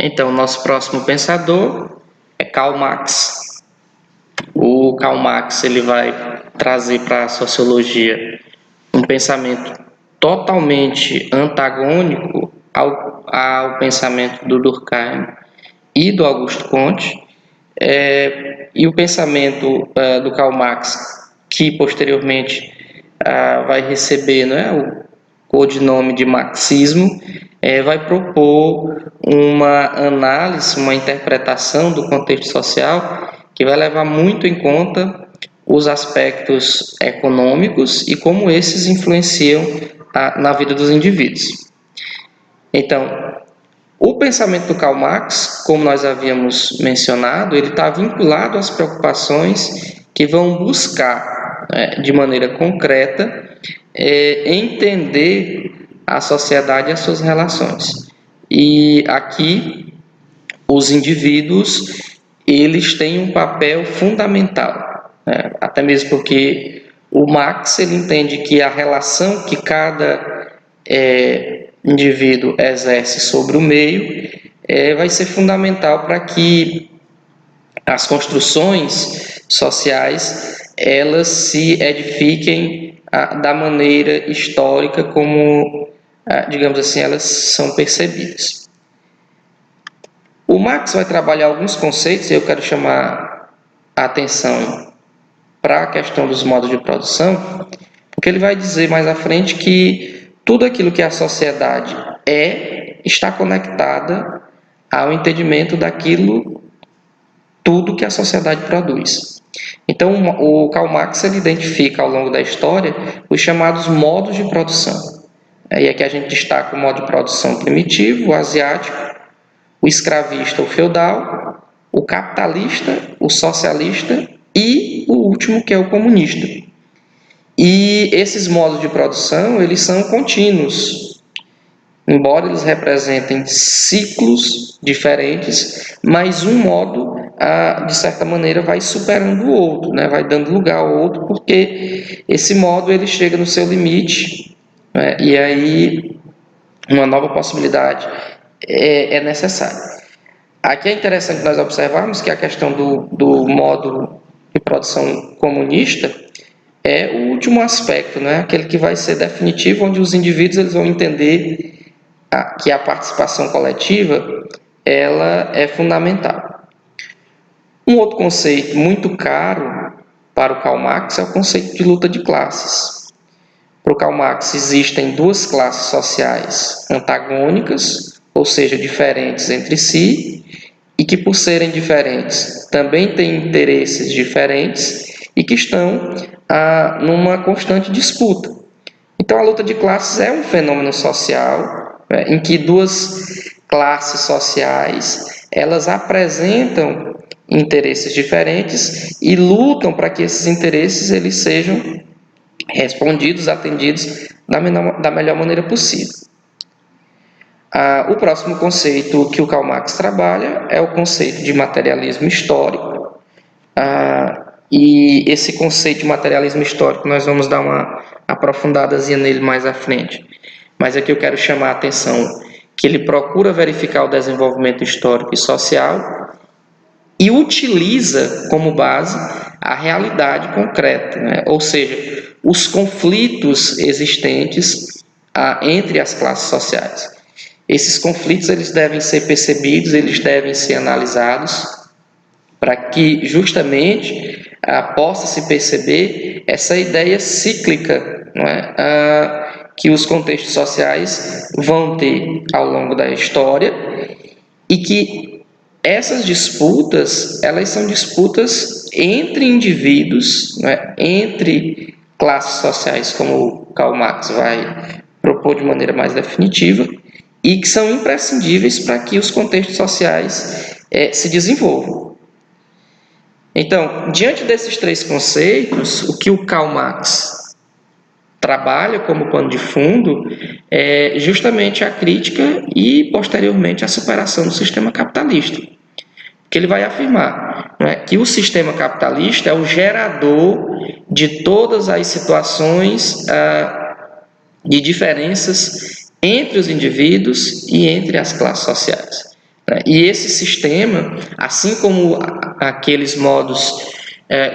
Então, nosso próximo pensador é Karl Marx. O Karl Marx ele vai trazer para a sociologia um pensamento totalmente antagônico ao pensamento do Durkheim e do Augusto Comte, e o pensamento do Karl Marx, que posteriormente vai receber, né, o codinome de marxismo, vai propor uma análise, uma interpretação do contexto social que vai levar muito em conta os aspectos econômicos e como esses influenciam na vida dos indivíduos. Então, o pensamento do Karl Marx, como nós havíamos mencionado, ele está vinculado às preocupações que vão buscar, de maneira concreta, entender a sociedade e as suas relações. E aqui, os indivíduos, eles têm um papel fundamental, até mesmo porque o Marx ele entende que a relação que cada indivíduo exerce sobre o meio vai ser fundamental para que as construções sociais elas se edifiquem da maneira histórica como, digamos assim, elas são percebidas. O Marx vai trabalhar alguns conceitos, e eu quero chamar a atenção para a questão dos modos de produção, porque ele vai dizer mais à frente que tudo aquilo que a sociedade está conectada ao entendimento daquilo tudo que a sociedade produz. Então, o Karl Marx ele identifica ao longo da história os chamados modos de produção. E aqui a gente destaca o modo de produção primitivo, o asiático, o escravista, o feudal, o capitalista, o socialista e o último, que é o comunista. E esses modos de produção, eles são contínuos. Embora eles representem ciclos diferentes, mas um modo, de certa maneira, vai superando o outro, né? Vai dando lugar ao outro, porque esse modo ele chega no seu limite, né? E aí uma nova possibilidade é necessária. Aqui é interessante nós observarmos que a questão do modo de produção comunista é o último aspecto, né? Aquele que vai ser definitivo, onde os indivíduos eles vão entender que a participação coletiva ela é fundamental. Um outro conceito muito caro para o Karl Marx é o conceito de luta de classes. Para o Karl Marx existem duas classes sociais antagônicas, ou seja, diferentes entre si, e que por serem diferentes também têm interesses diferentes e que estão numa constante disputa. Então a luta de classes é um fenômeno social em que duas classes sociais elas apresentam interesses diferentes e lutam para que esses interesses eles sejam respondidos, atendidos da melhor maneira possível. O próximo conceito que o Karl Marx trabalha é o conceito de materialismo histórico. E esse conceito de materialismo histórico nós vamos dar uma aprofundadazinha nele mais à frente. Mas aqui eu quero chamar a atenção que ele procura verificar o desenvolvimento histórico e social e utiliza como base a realidade concreta, né? Ou seja, os conflitos existentes entre as classes sociais. Esses conflitos eles devem ser percebidos, eles devem ser analisados para que justamente possa se perceber essa ideia cíclica, não é? Que os contextos sociais vão ter ao longo da história e que essas disputas, elas são disputas entre indivíduos, né? Entre classes sociais, como o Karl Marx vai propor de maneira mais definitiva, e que são imprescindíveis para que os contextos sociais se desenvolvam. Então, diante desses três conceitos, o que o Karl Marx trabalha como pano de fundo é justamente a crítica e, posteriormente, a superação do sistema capitalista. Que ele vai afirmar, né, que o sistema capitalista é o gerador de todas as situações de diferenças entre os indivíduos e entre as classes sociais. né? E esse sistema, assim como aqueles modos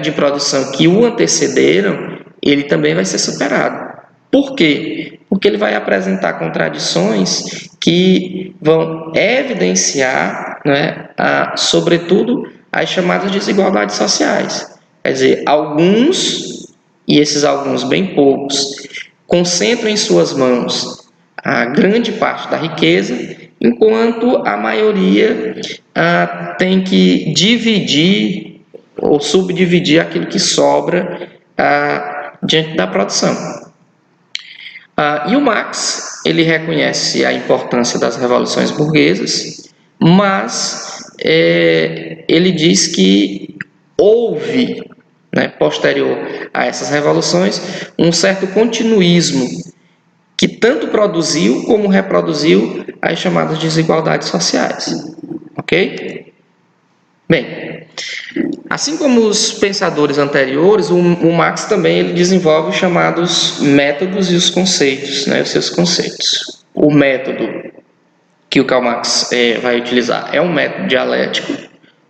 de produção que o antecederam, ele também vai ser superado. Por quê? Porque ele vai apresentar contradições que vão evidenciar, né, sobretudo, as chamadas desigualdades sociais. Quer dizer, alguns, e esses alguns bem poucos, concentram em suas mãos a grande parte da riqueza, enquanto a maioria tem que dividir ou subdividir aquilo que sobra diante da produção. E o Marx, ele reconhece a importância das revoluções burguesas, mas ele diz que houve, né, posterior a essas revoluções, um certo continuismo que tanto produziu como reproduziu as chamadas desigualdades sociais. Ok? Bem, assim como os pensadores anteriores, o Marx também ele desenvolve os chamados métodos e os conceitos, né, os seus conceitos. O método que o Karl Marx vai utilizar é um método dialético,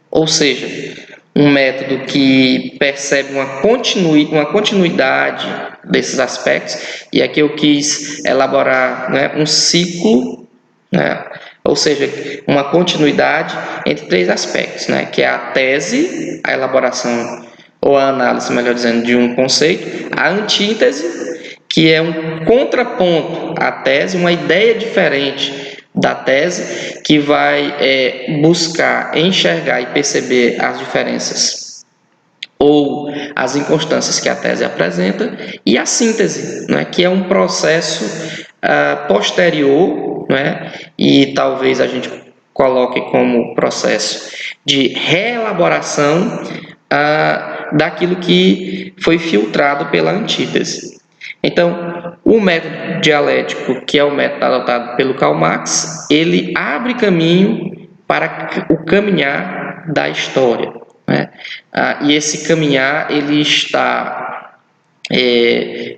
ou seja, um método que percebe uma continuidade desses aspectos, e aqui eu quis elaborar, né, um ciclo, né, ou seja, uma continuidade entre três aspectos, né, que é a tese, a elaboração ou a análise, melhor dizendo, de um conceito, a antítese, que é um contraponto à tese, uma ideia diferente da tese, que vai buscar enxergar e perceber as diferenças ou as inconstâncias que a tese apresenta, e a síntese, né, que é um processo posterior, né, e talvez a gente coloque como processo de reelaboração daquilo que foi filtrado pela antítese. Então, o método dialético, que é o método adotado pelo Karl Marx, ele abre caminho para o caminhar da história, né? E esse caminhar, ele está,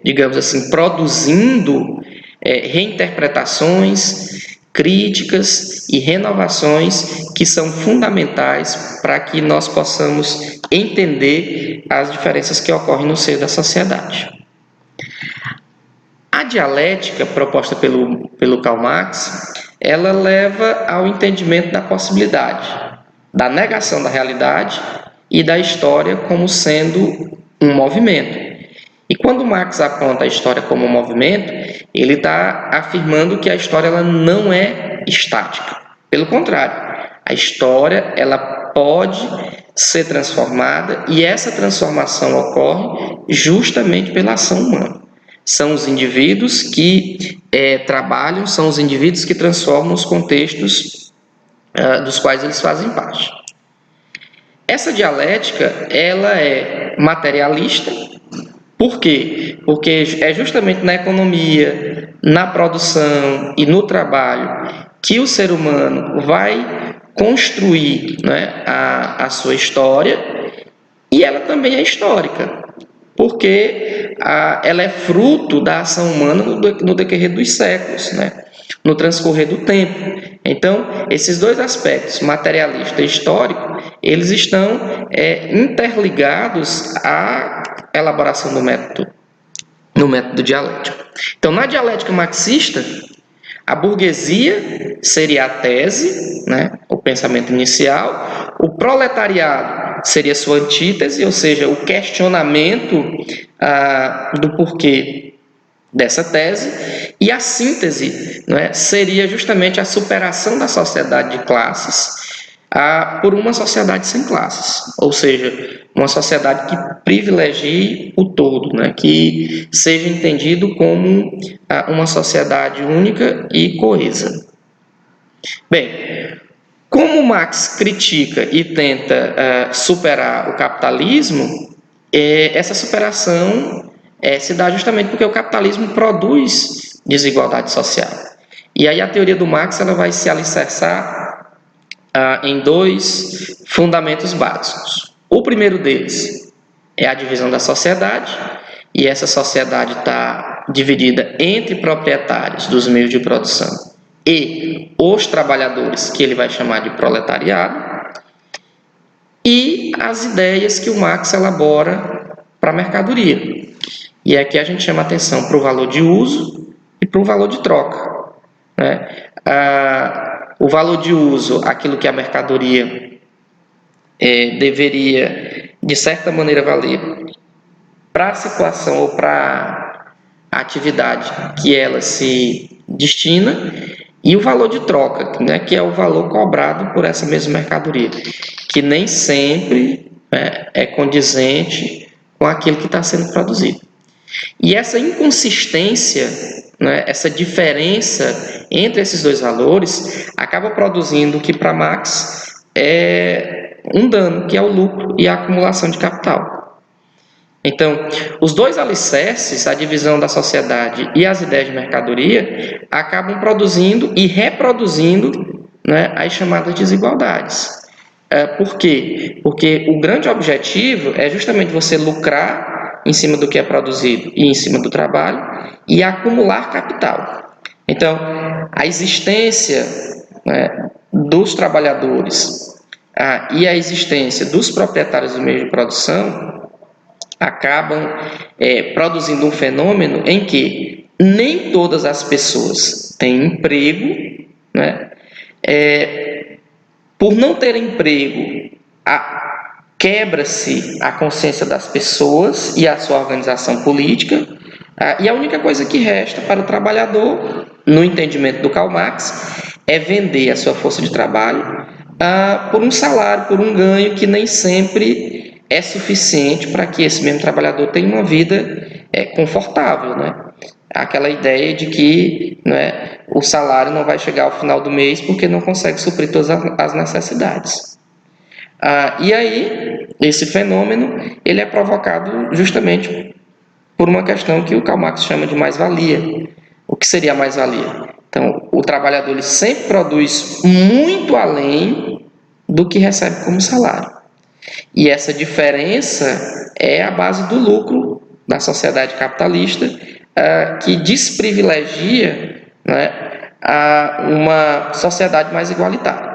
digamos assim, produzindo reinterpretações, críticas e renovações que são fundamentais para que nós possamos entender as diferenças que ocorrem no seio da sociedade. A dialética proposta pelo Karl Marx, ela leva ao entendimento da possibilidade, da negação da realidade e da história como sendo um movimento. E quando Marx aponta a história como um movimento, ele está afirmando que a história ela não é estática. Pelo contrário, a história ela pode ser transformada, e essa transformação ocorre justamente pela ação humana. São os indivíduos que trabalham, são os indivíduos que transformam os contextos dos quais eles fazem parte. Essa dialética, ela é materialista. Por quê? Porque é justamente na economia, na produção e no trabalho que o ser humano vai construir, né, a sua história, e ela também é histórica, porque ela é fruto da ação humana no decorrer dos séculos, né? No transcorrer do tempo. Então, esses dois aspectos, materialista e histórico, eles estão interligados à elaboração do método, no método dialético. Então, na dialética marxista, a burguesia seria a tese, né, o pensamento inicial, o proletariado seria sua antítese, ou seja, o questionamento do porquê dessa tese, e a síntese, né, seria justamente a superação da sociedade de classes por uma sociedade sem classes, ou seja, uma sociedade que privilegie o todo, né, que seja entendido como uma sociedade única e coesa. Bem, como Marx critica e tenta superar o capitalismo, essa superação se dá justamente porque o capitalismo produz desigualdade social. E aí a teoria do Marx ela vai se alicerçar em dois fundamentos básicos. O primeiro deles é a divisão da sociedade, e essa sociedade está dividida entre proprietários dos meios de produção e os trabalhadores, que ele vai chamar de proletariado, e as ideias que o Marx elabora para a mercadoria. E aqui a gente chama atenção para o valor de uso e para o valor de troca, né? O valor de uso, aquilo que a mercadoria deveria, de certa maneira, valer para a situação ou para a atividade que ela se destina, e o valor de troca, né, que é o valor cobrado por essa mesma mercadoria, que nem sempre é condizente com aquilo que está sendo produzido. E essa inconsistência, né, essa diferença entre esses dois valores, acaba produzindo o que para Marx é um dano, que é o lucro e a acumulação de capital. Então, os dois alicerces, a divisão da sociedade e as ideias de mercadoria, acabam produzindo e reproduzindo, né, as chamadas desigualdades. Por quê? Porque o grande objetivo é justamente você lucrar em cima do que é produzido e em cima do trabalho e acumular capital. Então, a existência, né, dos trabalhadores e a existência dos proprietários do meio de produção acabam produzindo um fenômeno em que nem todas as pessoas têm emprego, né? Por não ter emprego, quebra-se a consciência das pessoas e a sua organização política, e a única coisa que resta para o trabalhador, no entendimento do Karl Marx, é vender a sua força de trabalho por um salário, por um ganho que nem sempre é suficiente para que esse mesmo trabalhador tenha uma vida confortável, né? Aquela ideia de que, né, o salário não vai chegar ao final do mês porque não consegue suprir todas as necessidades. E aí, esse fenômeno ele é provocado justamente por uma questão que o Karl Marx chama de mais-valia. O que seria a mais-valia? Então, o trabalhador ele sempre produz muito além do que recebe como salário. E essa diferença é a base do lucro da sociedade capitalista, que desprivilegia, né, uma sociedade mais igualitária.